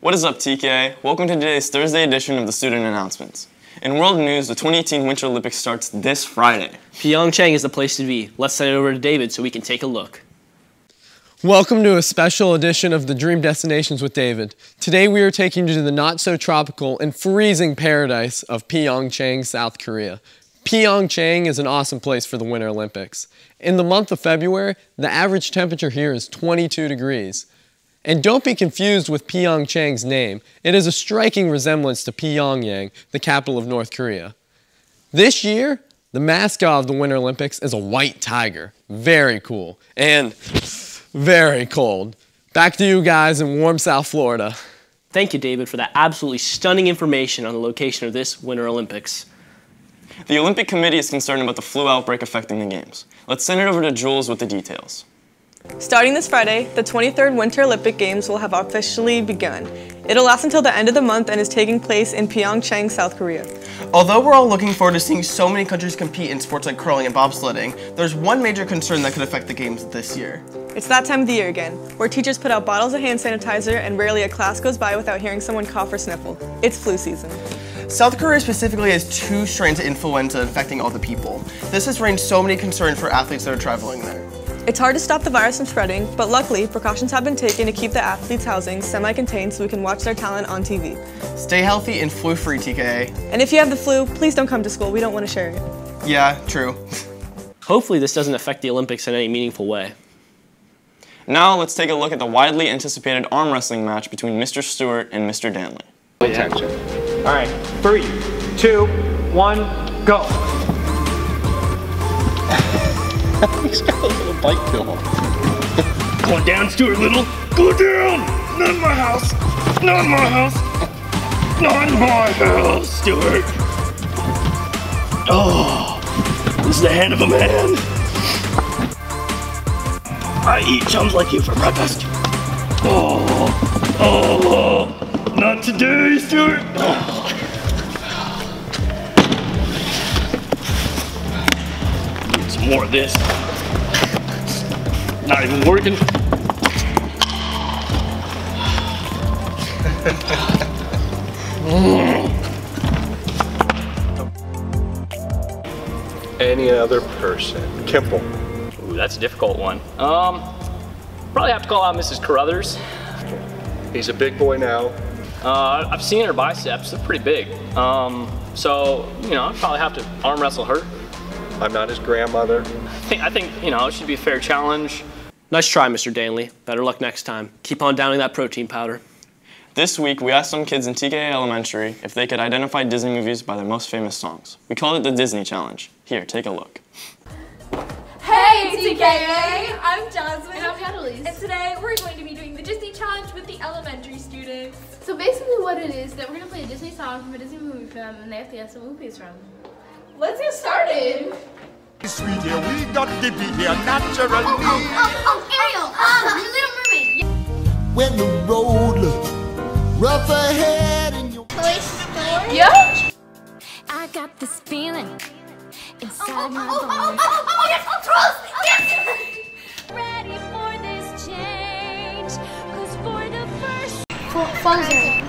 What is up, TKA? Welcome to today's Thursday edition of the Student Announcements. In world news, the 2018 Winter Olympics starts this Friday. Pyeongchang is the place to be. Let's send it over to David so we can take a look. Welcome to a special edition of the Dream Destinations with David. Today we are taking you to the not-so-tropical and freezing paradise of Pyeongchang, South Korea. Pyeongchang is an awesome place for the Winter Olympics. In the month of February, the average temperature here is 22 degrees. And don't be confused with Pyeongchang's name. It is a striking resemblance to Pyongyang, the capital of North Korea. This year, the mascot of the Winter Olympics is a white tiger. Very cool. And very cold. Back to you guys in warm South Florida. Thank you, David, for that absolutely stunning information on the location of this Winter Olympics. The Olympic Committee is concerned about the flu outbreak affecting the Games. Let's send it over to Jules with the details. Starting this Friday, the 23rd Winter Olympic Games will have officially begun. It'll last until the end of the month and is taking place in Pyeongchang, South Korea. Although we're all looking forward to seeing so many countries compete in sports like curling and bobsledding, there's one major concern that could affect the Games this year. It's that time of the year again, where teachers put out bottles of hand sanitizer and rarely a class goes by without hearing someone cough or sniffle. It's flu season. South Korea specifically has 2 strains of influenza infecting all the people. This has raised so many concerns for athletes that are traveling there. It's hard to stop the virus from spreading, but luckily, precautions have been taken to keep the athletes' housing semi-contained so we can watch their talent on TV. Stay healthy and flu-free, TKA. And if you have the flu, please don't come to school. We don't want to share it. Yeah, true. Hopefully this doesn't affect the Olympics in any meaningful way. Now let's take a look at the widely anticipated arm wrestling match between Mr. Stewart and Mr. Danley. Attention. All right, 3, 2, 1, go. He's got a little bite to him. Go down, Stewart, little. Go down. Not in my house. Not in my house. Not in my house, Stewart. Oh, this is the hand of a man. I eat chums like you for breakfast. Oh, not today, Stewart. Oh. Need some more of this. Not even working. Any other person? Kimpel. Ooh, that's a difficult one. Probably have to call out Mrs. Carruthers. He's a big boy now. I've seen her biceps, they're pretty big. So, you know, I'd probably have to arm wrestle her. I'm not his grandmother. I think, you know, it should be a fair challenge. Nice try, Mr. Danley. Better luck next time. Keep on downing that protein powder. This week, we asked some kids in TKA Elementary if they could identify Disney movies by their most famous songs. We called it the Disney Challenge. Here, take a look. Hey TKA! I'm Jasmine. And I'm Yaidy. And today we're going to be doing the Disney Challenge with the elementary students. So basically what it is that we're going to play a Disney song from a Disney movie film and they have to guess what movie it's from. Let's get started! Sweet, here we got to be here naturally. Ariel! Your Little Mermaid! When the road looks rough ahead and you Toy Story? Yeah! I got this feeling inside my bones. Yes! Trolls! Yes! Ready for this change, 'cause for the first... Frozen.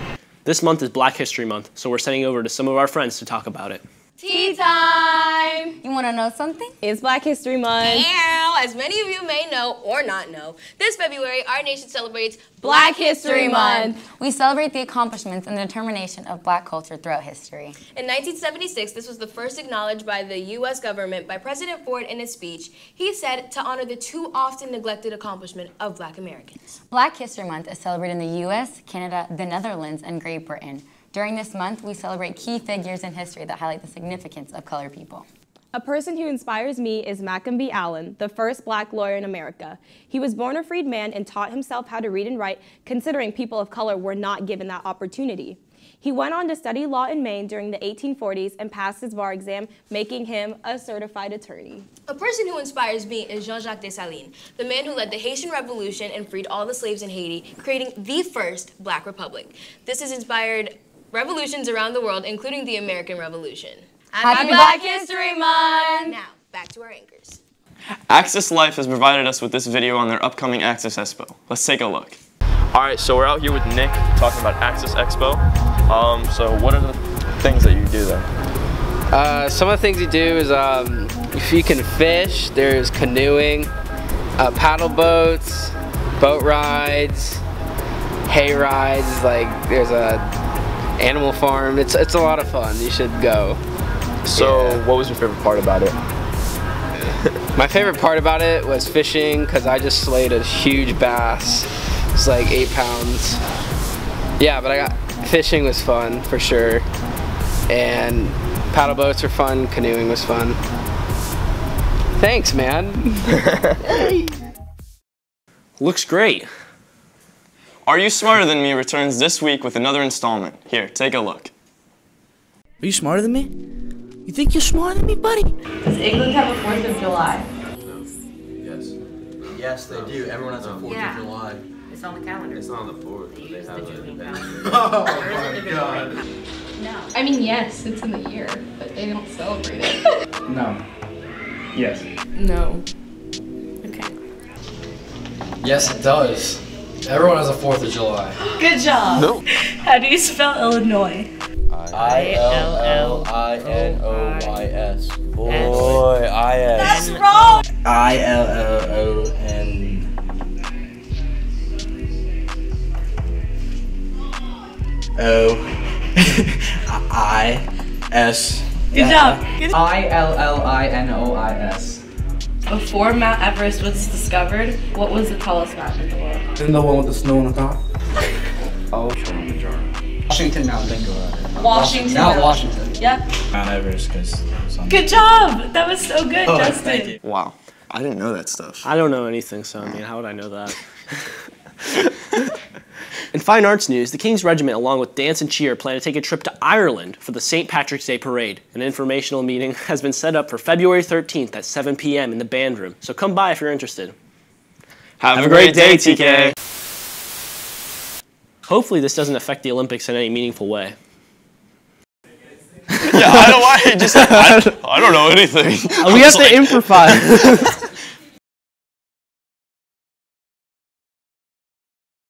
This month is Black History Month, so we're sending over to some of our friends to talk about it. Tea time! You want to know something? It's Black History Month. Now, as many of you may know or not know, this February our nation celebrates Black History Month. We celebrate the accomplishments and the determination of Black culture throughout history. In 1976, this was the first acknowledged by the U.S. government by President Ford in his speech. He said to honor the too often neglected accomplishment of Black Americans. Black History Month is celebrated in the U.S., Canada, the Netherlands, and Great Britain. During this month, we celebrate key figures in history that highlight the significance of colored people. A person who inspires me is Mackenzie Allen, the first Black lawyer in America. He was born a freed man and taught himself how to read and write, considering people of color were not given that opportunity. He went on to study law in Maine during the 1840s and passed his bar exam, making him a certified attorney. A person who inspires me is Jean-Jacques Dessalines, the man who led the Haitian Revolution and freed all the slaves in Haiti, creating the first Black republic. This has inspired revolutions around the world, including the American Revolution. Happy Black History Month! Now, back to our anchors. Access Life has provided us with this video on their upcoming Access Expo. Let's take a look. All right, so we're out here with Nick talking about Access Expo. So what are the things that you do there? Some of the things you do is if you can fish, there's canoeing, paddle boats, boat rides, hay rides, like there's a animal farm. It's a lot of fun. You should go. So what was your favorite part about it? My favorite part about it was fishing because I just slayed a huge bass. It's like 8 pounds. Yeah, but fishing was fun for sure. And paddle boats were fun, canoeing was fun. Thanks, man. Looks great. Are You Smarter Than Me returns this week with another installment. Here, take a look. Are you smarter than me? You think you're smarter than me, buddy? Does England have a 4th of July? Yes. Yes, they do. Everyone has a 4th of July. It's on the calendar. It's not on the 4th. They use the Julian calendar. Oh my god. No. I mean, yes, it's in the year, but they don't celebrate it. No. Yes. No. Okay. Yes, it does. Everyone has a 4th of July. Good job. No. How do you spell Illinois? I-L-L-I-N-O-Y-S. Boy, I-S. That's wrong! I-L-L-O-N. O-I-S. Good job. I-L-L-I-N-O-I-S. Before Mount Everest was discovered, what was the tallest mountain in the world? Isn't the one with the snow on the top? Oh, Washington Mountain. Washington. Mount Mountain. Washington. Yep. Mount Everest, because. Good job! That was so good, Justin. Thank you. Wow, I didn't know that stuff. I don't know anything, so I mean, how would I know that? In fine arts news, the King's Regiment, along with dance and cheer, plan to take a trip to Ireland for the St. Patrick's Day Parade. An informational meeting has been set up for February 13th at 7 p.m. in the band room, so come by if you're interested. Have a great day, TKA. Hopefully this doesn't affect the Olympics in any meaningful way. Yeah, I don't know why. I don't know anything. We have to improvise.